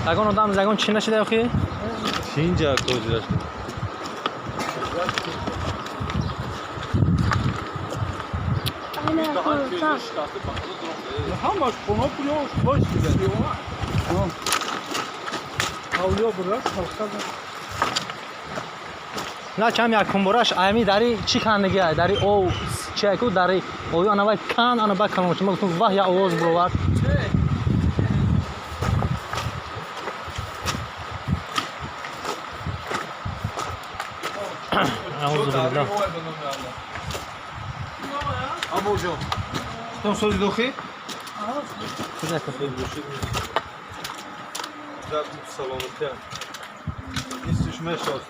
Zagon odam zagon çi nashida axi? Шинжа козираш. Hammash qo'noq yo'q, bosh yo'q. Avliyo burras, xalqqa. Na cham yakun borash aymi dari chi khandagi ay dari o cheku dari oyu ana vay kan ana bak kan ochma tu vah ya ovoz brovar Auzu billah Amojo. Что соли дохи? Güzel kapı. Да, салонотя. Истиш мешаст.